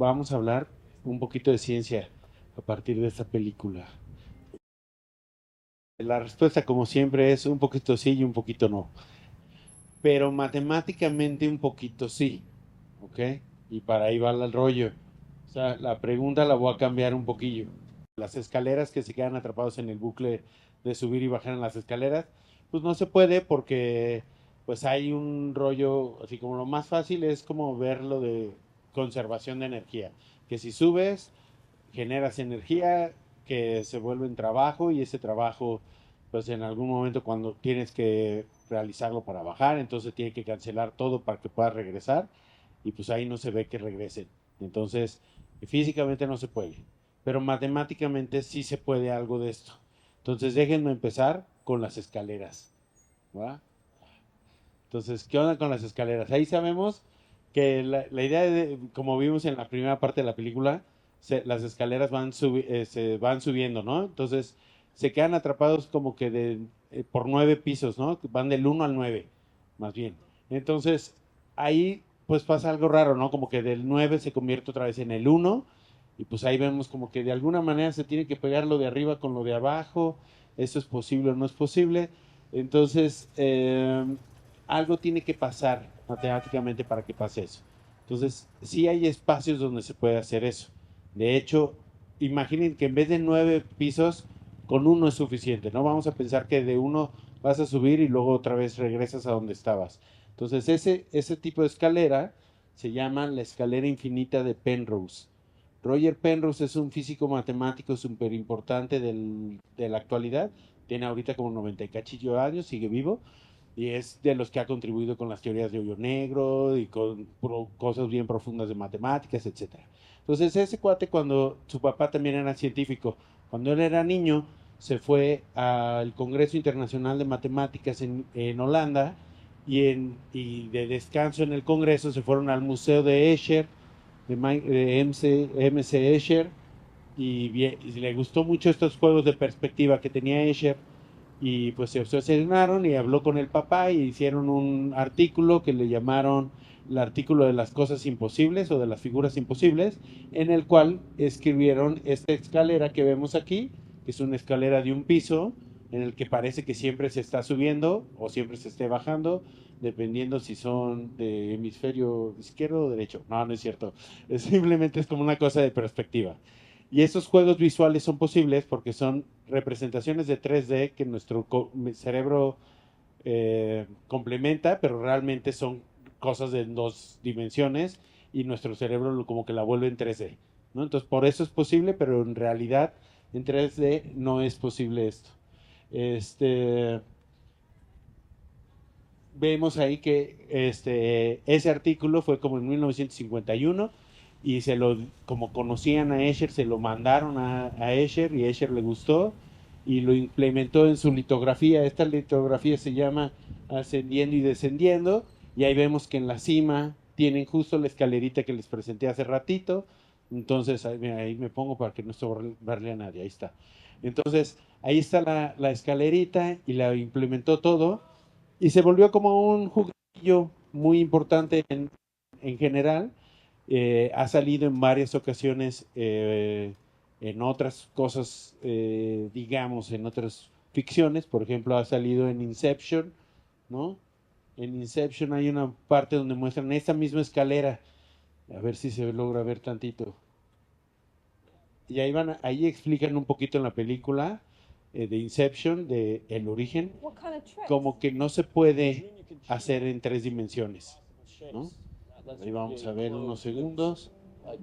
vamos a hablar un poquito de ciencia a partir de esta película. La respuesta, como siempre, es un poquito sí y un poquito no. Pero matemáticamente un poquito sí, ¿ok? Y para ahí va el rollo. O sea, la pregunta la voy a cambiar un poquillo. Las escaleras que se quedan atrapados en el bucle de subir y bajar en las escaleras, pues no se puede porque pues hay un rollo, así como lo más fácil es como verlo de conservación de energía, que si subes generas energía que se vuelve en trabajo y ese trabajo, pues en algún momento cuando tienes que realizarlo para bajar, entonces tiene que cancelar todo para que puedas regresar y pues ahí no se ve que regresen. Entonces, físicamente no se puede, pero matemáticamente sí se puede algo de esto. Entonces, déjenme empezar con las escaleras. ¿Va? Entonces, ¿qué onda con las escaleras? Ahí sabemos que la idea, de, como vimos en la primera parte de la película, las escaleras se van subiendo, ¿no? Entonces, se quedan atrapados como que por 9 pisos, ¿no? Van del 1 al 9, más bien. Entonces, ahí pues pasa algo raro, ¿no? Como que del 9 se convierte otra vez en el 1 y pues ahí vemos como que de alguna manera se tiene que pegar lo de arriba con lo de abajo. ¿Eso es posible o no es posible? Entonces, algo tiene que pasar matemáticamente para que pase eso. Entonces, sí hay espacios donde se puede hacer eso. De hecho, imaginen que en vez de 9 pisos, con uno es suficiente, ¿no? Vamos a pensar que de uno vas a subir y luego otra vez regresas a donde estabas. Entonces, ese tipo de escalera se llama la escalera infinita de Penrose. Roger Penrose es un físico matemático súper importante de la actualidad. Tiene ahorita como 90 y cachillo años, sigue vivo y es de los que ha contribuido con las teorías de hoyo negro y con cosas bien profundas de matemáticas, etcétera. Entonces ese cuate, cuando su papá también era científico, cuando él era niño se fue al Congreso Internacional de Matemáticas en Holanda y de descanso en el Congreso se fueron al Museo de Escher, de MC Escher, y le gustó mucho estos juegos de perspectiva que tenía Escher y pues se obsesionaron y habló con el papá y hicieron un artículo que le llamaron el artículo de las cosas imposibles o de las figuras imposibles, en el cual escribieron esta escalera que vemos aquí, que es una escalera de un piso, en el que parece que siempre se está subiendo o siempre se esté bajando, dependiendo si son de hemisferio izquierdo o derecho. No, no es cierto. Simplemente es como una cosa de perspectiva. Y esos juegos visuales son posibles porque son representaciones de 3D que nuestro cerebro complementa, pero realmente son cosas de 2 dimensiones y nuestro cerebro como que la vuelve en 3D, ¿no? Entonces, por eso es posible, pero en realidad en 3D no es posible esto. Este, vemos ahí que ese artículo fue como en 1951 y como conocían a Escher, se lo mandaron a Escher y Escher le gustó y lo implementó en su litografía. Esta litografía se llama Ascendiendo y Descendiendo y ahí vemos que en la cima tienen justo la escalerita que les presenté hace ratito. Entonces ahí me pongo para que no estorbarle a nadie, ahí está. Entonces ahí está la escalerita y la implementó todo y se volvió como un juguillo muy importante en general. Ha salido en varias ocasiones en otras cosas, digamos, en otras ficciones. Por ejemplo, ha salido en Inception, ¿no? En Inception hay una parte donde muestran esta misma escalera. A ver si se logra ver tantito. Y ahí explican un poquito en la película de Inception, de El Origen, como que no se puede hacer en 3 dimensiones, ¿no? Ahí vamos a ver unos segundos. Ahí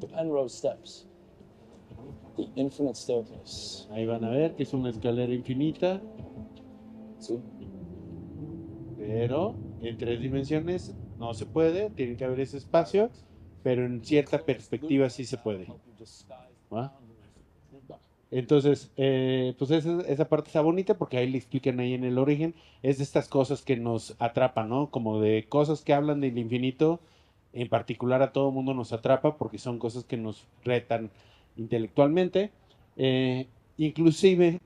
van a ver que es una escalera infinita, pero en 3 dimensiones no se puede, tiene que haber ese espacio, pero en cierta perspectiva sí se puede. ¿Va? Entonces, pues esa parte está bonita porque ahí le explican ahí en el origen, es de estas cosas que nos atrapan, ¿no? Como de cosas que hablan del infinito, en particular a todo mundo nos atrapa porque son cosas que nos retan intelectualmente. Eh, Inclusive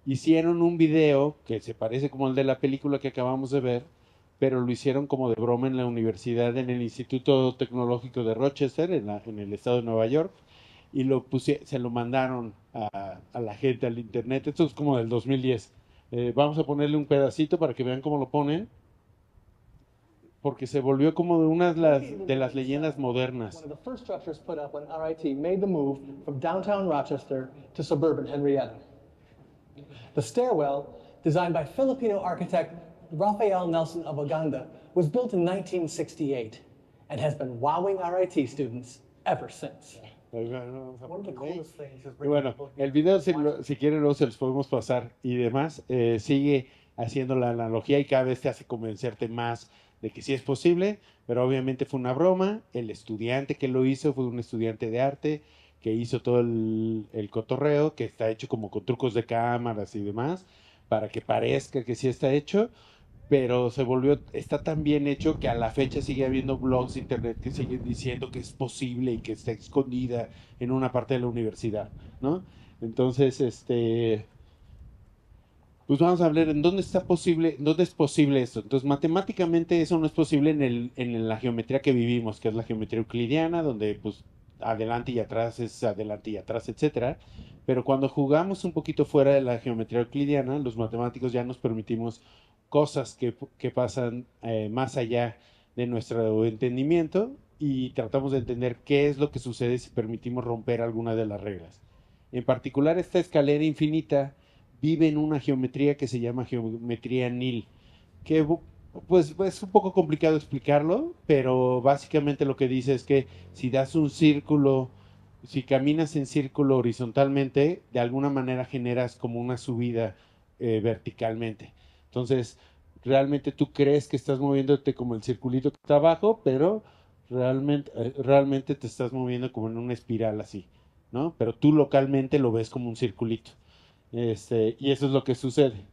hicieron un video que se parece como el de la película que acabamos de ver, pero lo hicieron como de broma en la universidad, en el Instituto Tecnológico de Rochester, en el estado de Nueva York, y se lo mandaron a la gente al internet. Esto es como del 2010. Vamos a ponerle un pedacito para que vean cómo lo ponen, porque se volvió como de una de las leyendas modernas. One of the first structures put up when RIT made the move from downtown Rochester to suburban Henrietta. The stairwell, designed by Filipino architect Rafael Nelson of Uganda, was built in 1968 and has been wowing RIT students ever since. One of the coolest things is y bueno, el video, si quieren, luego se los podemos pasar y demás. Sigue haciendo la analogía y cada vez te hace convencerte más de que sí es posible, pero obviamente fue una broma. El estudiante que lo hizo fue un estudiante de arte que hizo todo el cotorreo, que está hecho como con trucos de cámaras y demás, para que parezca que sí está hecho, pero está tan bien hecho que a la fecha sigue habiendo blogs de internet que siguen diciendo que es posible y que está escondida en una parte de la universidad, ¿no? Entonces, pues vamos a hablar en dónde dónde es posible esto. Entonces, matemáticamente eso no es posible en la geometría que vivimos, que es la geometría euclidiana, donde pues adelante y atrás es adelante y atrás, etcétera. Pero cuando jugamos un poquito fuera de la geometría euclidiana, los matemáticos ya nos permitimos cosas que pasan más allá de nuestro entendimiento y tratamos de entender qué es lo que sucede si permitimos romper alguna de las reglas. En particular, esta escalera infinita vive en una geometría que se llama geometría nil, que pues es un poco complicado explicarlo, pero básicamente lo que dice es que si das un círculo, si caminas en círculo horizontalmente, de alguna manera generas como una subida verticalmente. Entonces, realmente tú crees que estás moviéndote como el circulito que está abajo, pero realmente te estás moviendo como en una espiral así, ¿no? Pero tú localmente lo ves como un circulito. Y eso es lo que sucede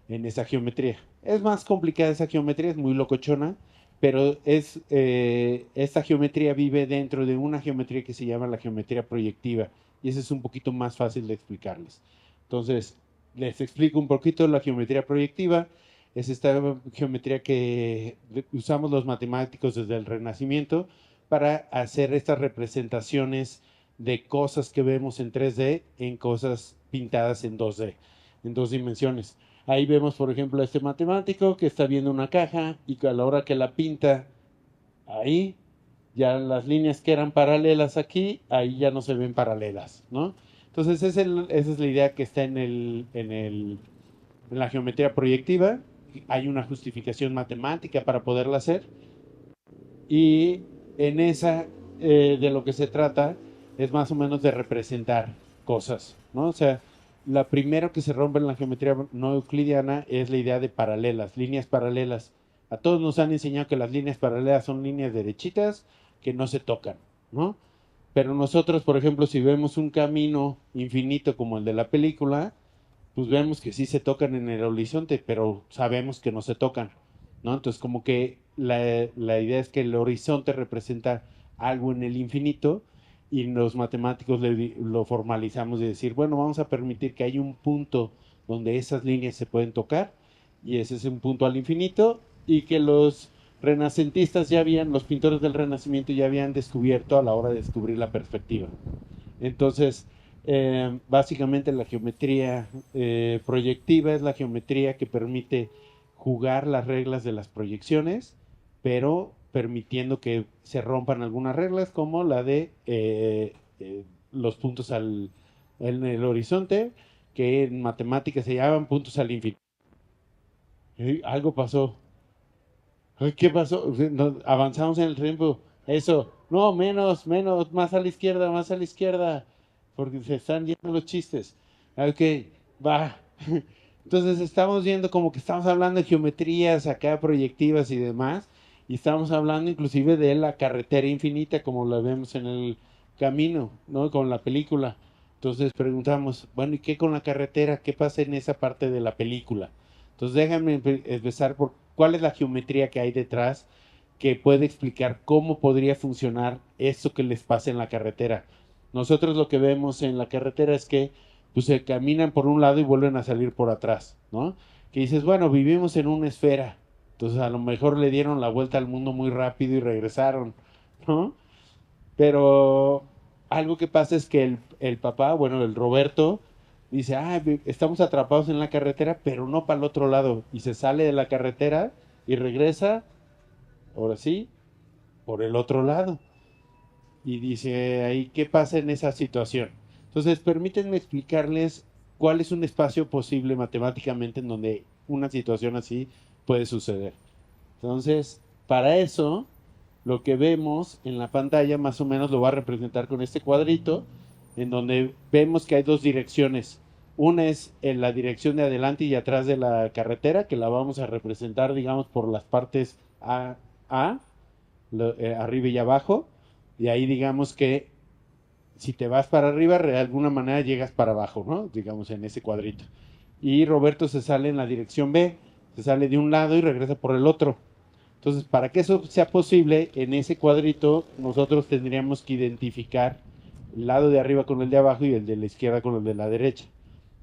en esa geometría. Es más complicada esa geometría, es muy locochona, pero esta geometría vive dentro de una geometría que se llama la geometría proyectiva, y eso es un poquito más fácil de explicarles. Entonces, les explico un poquito la geometría proyectiva. Es esta geometría que usamos los matemáticos desde el Renacimiento para hacer estas representaciones de cosas que vemos en 3D en cosas pintadas en 2D, en dos dimensiones. Ahí vemos, por ejemplo, a este matemático que está viendo una caja y que a la hora que la pinta, ahí ya las líneas que eran paralelas aquí, ahí ya no se ven paralelas, ¿no? Entonces esa es la idea que está en la geometría proyectiva. Hay una justificación matemática para poderla hacer, y en esa de lo que se trata es más o menos de representar cosas, ¿no? O sea, la primera que se rompe en la geometría no euclidiana es la idea de paralelas, líneas paralelas. A todos nos han enseñado que las líneas paralelas son líneas derechitas que no se tocan, ¿no? Pero nosotros, por ejemplo, si vemos un camino infinito como el de la película, pues vemos que sí se tocan en el horizonte, pero sabemos que no se tocan, ¿no? Entonces, como que la idea es que el horizonte representa algo en el infinito, y los matemáticos lo formalizamos de decir, bueno, vamos a permitir que haya un punto donde esas líneas se pueden tocar, y ese es un punto al infinito, y que los renacentistas los pintores del Renacimiento ya habían descubierto a la hora de descubrir la perspectiva. Entonces, básicamente la geometría proyectiva es la geometría que permite jugar las reglas de las proyecciones, pero permitiendo que se rompan algunas reglas, como la de los puntos en el horizonte, que en matemáticas se llaman puntos al infinito. Algo pasó. ¿Qué pasó? Avanzamos en el tiempo. Eso. No, menos, más a la izquierda, más a la izquierda. Porque se están yendo los chistes. Ok, va. Entonces estamos viendo como que estamos hablando de geometrías acá proyectivas y demás. Y estamos hablando inclusive de la carretera infinita, como la vemos en el camino, ¿no? Con la película. Entonces preguntamos, bueno, ¿y qué con la carretera? ¿Qué pasa en esa parte de la película? Entonces déjame empezar por cuál es la geometría que hay detrás, que puede explicar cómo podría funcionar eso que les pasa en la carretera. Nosotros lo que vemos en la carretera es que pues, se caminan por un lado y vuelven a salir por atrás, ¿no? Que dices, bueno, vivimos en una esfera, Entonces a lo mejor le dieron la vuelta al mundo muy rápido y regresaron, ¿no? Pero algo que pasa es que el papá, bueno, el Roberto, dice, estamos atrapados en la carretera, pero no para el otro lado. Y se sale de la carretera y regresa, ahora sí, por el otro lado. Y dice, ahí, ¿qué pasa en esa situación? Entonces, permítanme explicarles cuál es un espacio posible matemáticamente en donde una situación así puede suceder. Entonces, para eso, lo que vemos en la pantalla más o menos lo va a representar con este cuadrito, en donde vemos que hay dos direcciones. Una es en la dirección de adelante y atrás de la carretera, que la vamos a representar, digamos, por las partes A, arriba y abajo. Y ahí digamos que si te vas para arriba, de alguna manera llegas para abajo, ¿no? Digamos en ese cuadrito. Y Roberto se sale en la dirección B, se sale de un lado y regresa por el otro. Entonces, para que eso sea posible, en ese cuadrito nosotros tendríamos que identificar el lado de arriba con el de abajo y el de la izquierda con el de la derecha.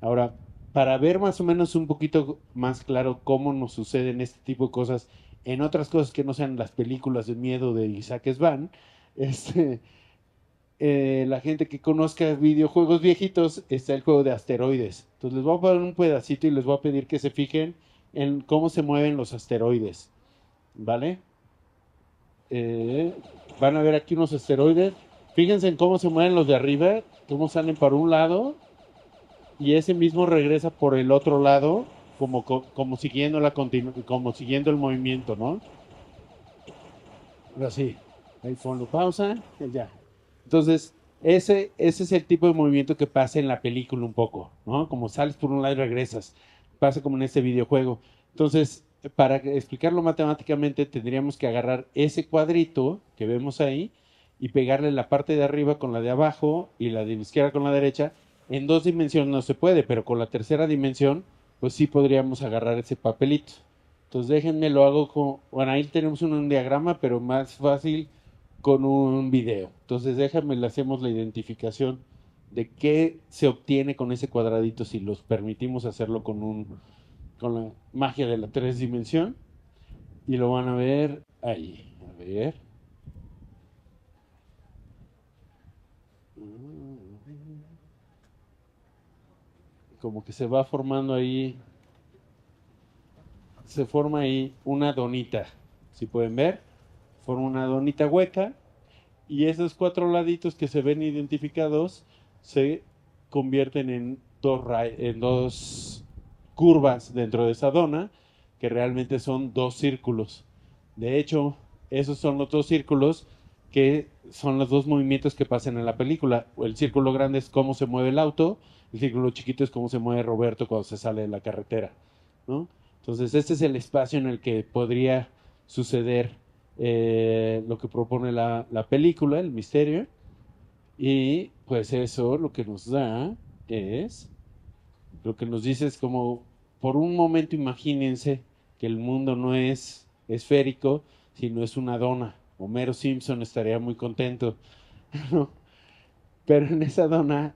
Ahora, para ver más o menos un poquito más claro cómo nos suceden este tipo de cosas en otras cosas que no sean las películas de miedo de Isaac Svan, este, la gente que conozca videojuegos viejitos, está el juego de asteroides. Entonces les voy a poner un pedacito y les voy a pedir que se fijen en cómo se mueven los asteroides. ¿Vale? Eh, Van a ver aquí unos asteroides. Fíjense en cómo se mueven los de arriba, cómo salen para un lado y ese mismo regresa por el otro lado, como siguiendo como siguiendo el movimiento, ¿no? Así. Ahí ponlo pausa y ya. Entonces, ese es el tipo de movimiento que pasa en la película un poco, ¿no? Como sales por un lado y regresas. Pasa como en este videojuego. Entonces, para explicarlo matemáticamente, tendríamos que agarrar ese cuadrito que vemos ahí y pegarle la parte de arriba con la de abajo y la de la izquierda con la derecha. En dos dimensiones no se puede, pero con la tercera dimensión, pues sí podríamos agarrar ese papelito. Entonces déjenme lo hago con, bueno, ahí tenemos un diagrama, pero más fácil con un video. Entonces déjame, le hacemos la identificación de qué se obtiene con ese cuadradito si los permitimos hacerlo con la magia de la tres dimensión. Y lo van a ver ahí. A ver. Como que se va formando ahí, se forma ahí una donita. Si pueden ver, forma una donita hueca. Y esos cuatro laditos que se ven identificados se convierten en dos curvas dentro de esa dona, que realmente son dos círculos. De hecho, esos son los dos círculos que son los dos movimientos que pasan en la película. El círculo grande es cómo se mueve el auto, el círculo chiquito es cómo se mueve Roberto cuando se sale de la carretera, ¿no? Entonces, este es el espacio en el que podría suceder lo que propone la película, el misterio. Y pues eso lo que nos da es, lo que nos dice es como, por un momento imagínense que el mundo no es esférico, sino es una dona. Homero Simpson estaría muy contento. Pero en esa dona,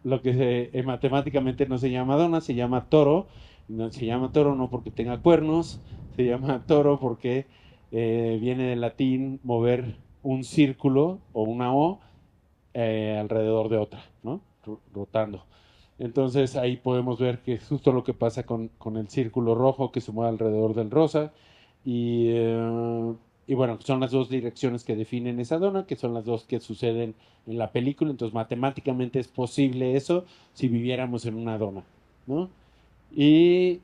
matemáticamente no se llama dona, se llama toro. No se llama toro no porque tenga cuernos, se llama toro porque viene del latín mover un círculo o una O alrededor de otra, ¿no? Rotando. Entonces ahí podemos ver que es justo lo que pasa con el círculo rojo que se mueve alrededor del rosa. Y bueno, son las dos direcciones que definen esa dona, que son las dos que suceden en la película. Entonces matemáticamente es posible eso si viviéramos en una dona, ¿no? Y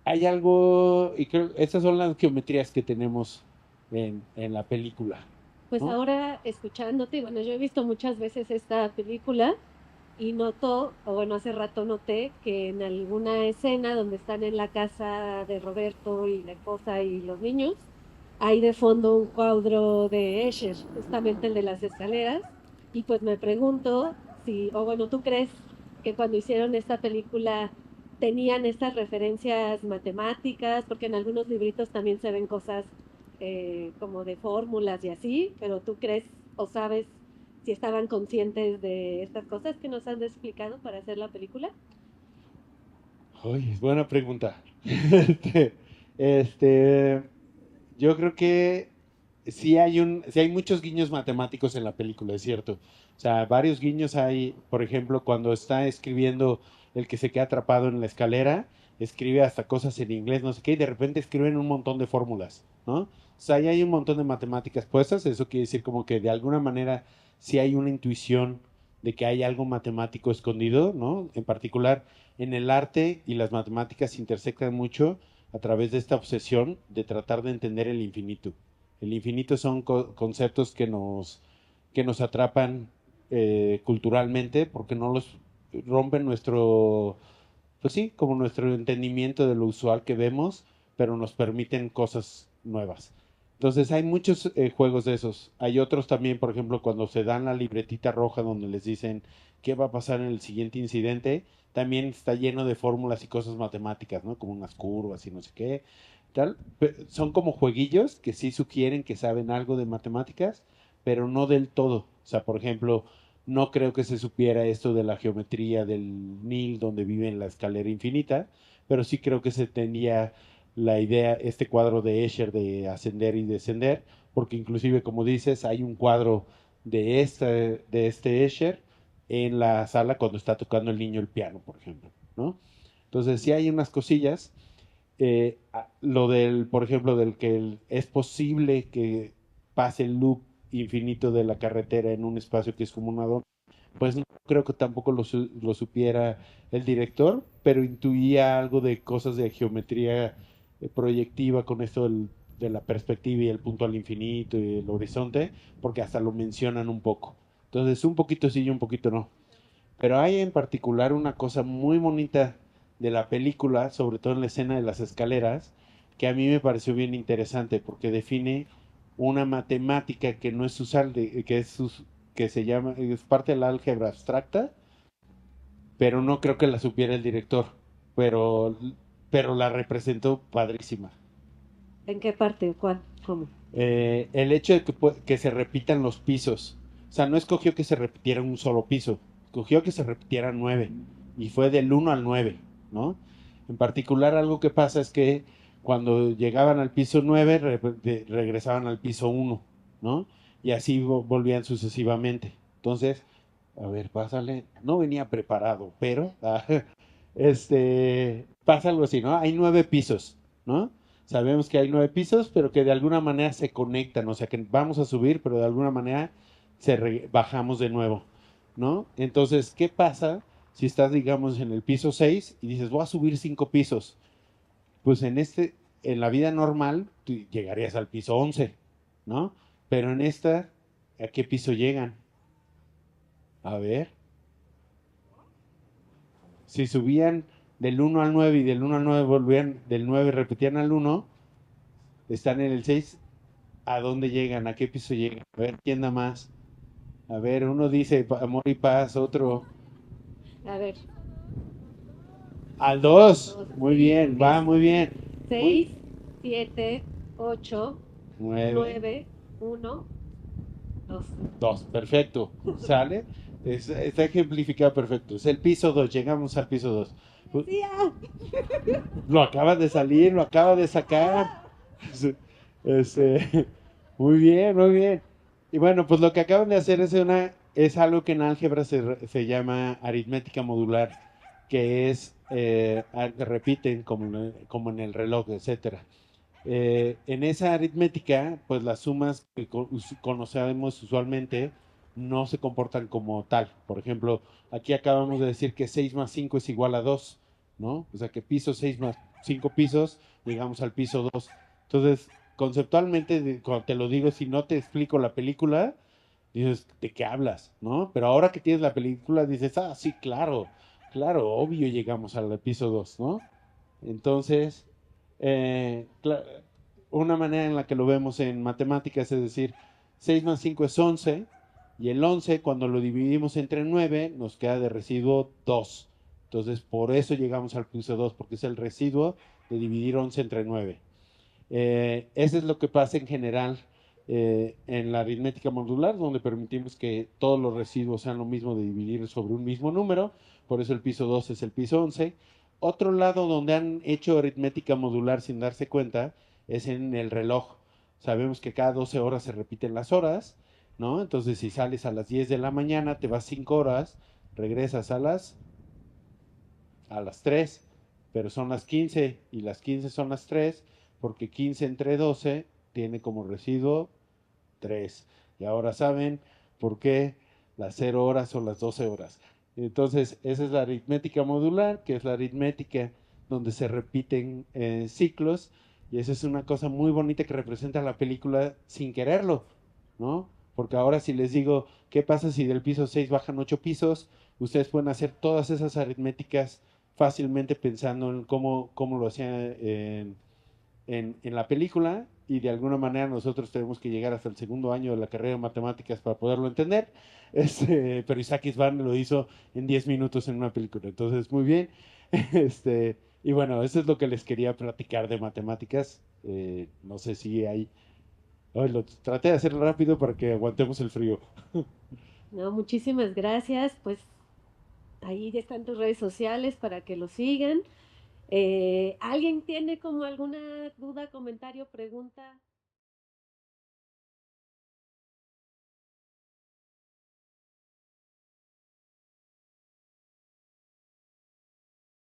hay algo, y creo, estas son las geometrías que tenemos en la película, Pues ¿no? ahora escuchándote, bueno, yo he visto muchas veces esta película y noto, o bueno, hace rato noté que en alguna escena donde están en la casa de Roberto y la esposa y los niños, hay de fondo un cuadro de Escher, justamente el de las escaleras, y pues me pregunto si, o bueno, ¿tú crees que cuando hicieron esta película tenían estas referencias matemáticas? Porque en algunos libritos también se ven cosas como de fórmulas y así, pero ¿tú crees o sabes si estaban conscientes de estas cosas que nos han explicado para hacer la película? Ay, buena pregunta. Este, este, Yo creo que sí hay muchos guiños matemáticos en la película, es cierto. O sea, varios guiños hay, por ejemplo, cuando está escribiendo el que se queda atrapado en la escalera, escribe hasta cosas en inglés, no sé qué, y de repente escriben un montón de fórmulas, ¿no? O sea, ahí hay un montón de matemáticas puestas, eso quiere decir como que de alguna manera sí hay una intuición de que hay algo matemático escondido, ¿no? En particular, en el arte y las matemáticas se intersectan mucho a través de esta obsesión de tratar de entender el infinito. El infinito son conceptos que nos atrapan culturalmente porque no los rompen nuestro, pues sí, como nuestro entendimiento de lo usual que vemos, pero nos permiten cosas nuevas. Entonces hay muchos juegos de esos. Hay otros también, por ejemplo, cuando se dan la libretita roja donde les dicen qué va a pasar en el siguiente incidente, también está lleno de fórmulas y cosas matemáticas, ¿no? Como unas curvas y no sé qué, tal. Son como jueguillos que sí sugieren que saben algo de matemáticas, pero no del todo. O sea, por ejemplo, no creo que se supiera esto de la geometría del Nil donde vive en la escalera infinita, pero sí creo que se tenía la idea, este cuadro de Escher de ascender y descender, porque inclusive, como dices, hay un cuadro de este Escher en la sala cuando está tocando el niño el piano, por ejemplo, ¿no? Entonces sí hay unas cosillas. Lo del, por ejemplo, del que es posible que pase el loop infinito de la carretera en un espacio que es como una dona, pues no creo que tampoco lo supiera el director, pero intuía algo de cosas de geometría proyectiva con esto de la perspectiva y el punto al infinito y el horizonte, porque hasta lo mencionan un poco. Entonces, un poquito sí y un poquito no. Pero hay en particular una cosa muy bonita de la película, sobre todo en la escena de las escaleras, que a mí me pareció bien interesante porque define una matemática que no es usual, que se llama, es parte de la álgebra abstracta, pero no creo que la supiera el director, pero, pero la representó padrísima. ¿En qué parte? ¿Cuál? ¿Cómo? El hecho de que se repitan los pisos. O sea, no escogió que se repitiera un solo piso, escogió que se repitieran 9. Y fue del 1 al 9, ¿no? En particular, algo que pasa es que cuando llegaban al piso 9, regresaban al piso 1, ¿no? Y así volvían sucesivamente. Entonces, a ver, pásale. No venía preparado, pero pasa algo así, ¿no? Hay 9 pisos, ¿no? Sabemos que hay 9 pisos, pero que de alguna manera se conectan, o sea que vamos a subir, pero de alguna manera bajamos de nuevo, ¿no? Entonces, ¿qué pasa si estás, digamos, en el piso 6 y dices, voy a subir 5 pisos? Pues en la vida normal, tú llegarías al piso 11, ¿no? Pero en esta, ¿a qué piso llegan? A ver, si subían del 1 al 9 y del 1 al 9 volvían, del 9 repetían al 1, están en el 6. ¿A dónde llegan? ¿A qué piso llegan? A ver, ¿quién da más? A ver, uno dice amor y paz, otro A ver, al 2. dos, Muy sí, bien, porque es va muy bien. 6, 7, 8, 9, 9, 1, 2. 2. Perfecto. ¿Sale? Está ejemplificado perfecto. Es el piso 2. Llegamos al piso 2. Decía. Lo acaba de salir, lo acaba de sacar. Este, muy bien, muy bien. Y bueno, pues lo que acaban de hacer es algo que en álgebra se llama aritmética modular, que es, repiten como en el reloj, etcétera. En esa aritmética, pues las sumas que conocemos usualmente no se comportan como tal. Por ejemplo, aquí acabamos de decir que 6 más 5 es igual a 2, ¿no? O sea que piso 6 más 5 pisos, llegamos al piso 2. Entonces, conceptualmente, cuando te lo digo, si no te explico la película, dices, ¿de qué hablas? ¿No? Pero ahora que tienes la película, dices, ah, sí, claro, claro, obvio llegamos al piso 2, ¿no? Entonces, una manera en la que lo vemos en matemáticas es decir, 6 más 5 es 11, y el 11 cuando lo dividimos entre 9 nos queda de residuo 2. Entonces, por eso llegamos al piso 2, porque es el residuo de dividir 11 entre 9. Eso es lo que pasa en general en la aritmética modular, donde permitimos que todos los residuos sean lo mismo de dividir sobre un mismo número, por eso el piso 2 es el piso 11. Otro lado donde han hecho aritmética modular sin darse cuenta es en el reloj. sabemos que cada 12 horas se repiten las horas, ¿no? Entonces, si sales a las 10 de la mañana, te vas 5 horas, regresas a las 3, pero son las 15 y las 15 son las 3, porque 15 entre 12 tiene como residuo 3. Y ahora saben por qué las 0 horas son las 12 horas. Entonces, esa es la aritmética modular, que es la aritmética donde se repiten ciclos, y esa es una cosa muy bonita que representa la película sin quererlo, ¿no? Porque ahora si les digo, ¿qué pasa si del piso 6 bajan 8 pisos? Ustedes pueden hacer todas esas aritméticas fácilmente pensando en cómo lo hacían en la película, y de alguna manera nosotros tenemos que llegar hasta el segundo año de la carrera de matemáticas para poderlo entender, pero Isaac Isban lo hizo en 10 minutos en una película, entonces muy bien. Y bueno, eso es lo que les quería platicar de matemáticas. No sé si hay... Ay, lo traté de hacer rápido para que aguantemos el frío. No, muchísimas gracias. Pues ahí ya están tus redes sociales para que lo sigan. ¿Alguien tiene como alguna duda, comentario, pregunta?